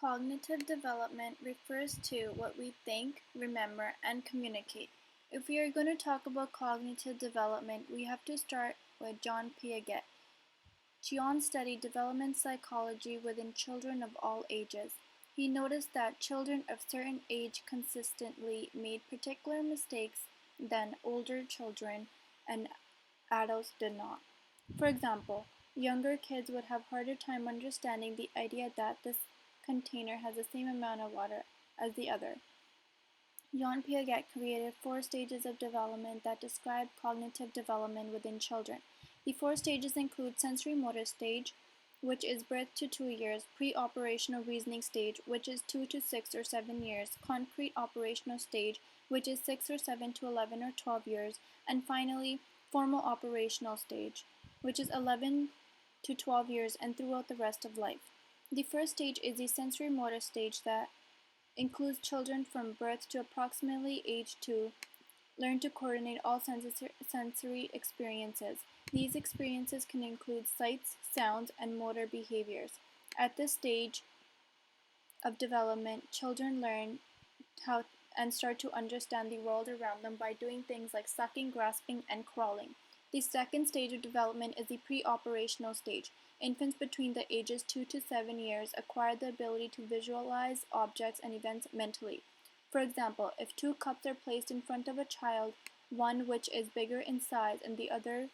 Cognitive development refers to what we think, remember, and communicate. If we are going to talk about cognitive development, we have to start with John Piaget. John studied development psychology within children of all ages. He noticed that children of certain age consistently made particular mistakes than older children and adults did not. For example, younger kids would have harder time understanding the idea that this container has the same amount of water as the other. Jean Piaget created 4 stages of development that describe cognitive development within children. The 4 stages include sensory motor stage, which is birth to 2 years, pre-operational reasoning stage, which is 2 to 6 or 7 years, concrete operational stage, which is 6 or 7 to 11 or 12 years, and finally, formal operational stage, which is 11 to 12 years and throughout the rest of life. The first stage is the sensory motor stage that includes children from birth to approximately age 2 learn to coordinate all sensory experiences. These experiences can include sights, sounds, and motor behaviors. At this stage of development, children learn how and start to understand the world around them by doing things like sucking, grasping, and crawling. The second stage of development is the pre-operational stage. Infants between the ages 2 to 7 years acquire the ability to visualize objects and events mentally. For example, if 2 cups are placed in front of a child, one which is bigger in size and the other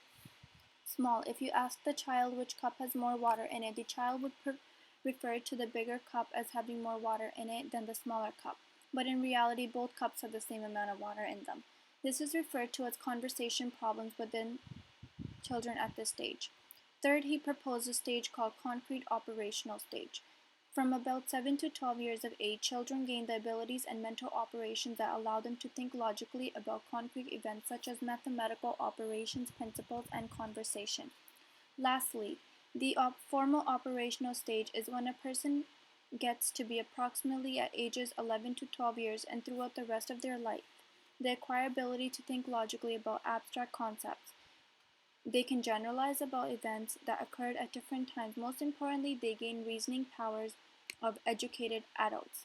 small, if you ask the child which cup has more water in it, the child would refer to the bigger cup as having more water in it than the smaller cup. But in reality, both cups have the same amount of water in them. This is referred to as conversation problems within children at this stage. Third, he proposed a stage called concrete operational stage. From about 7 to 12 years of age, children gain the abilities and mental operations that allow them to think logically about concrete events such as mathematical operations, principles, and conversation. Lastly, the formal operational stage is when a person gets to be approximately at ages 11 to 12 years and throughout the rest of their life. They acquire ability to think logically about abstract concepts. They can generalize about events that occurred at different times. Most importantly, they gain reasoning powers of educated adults.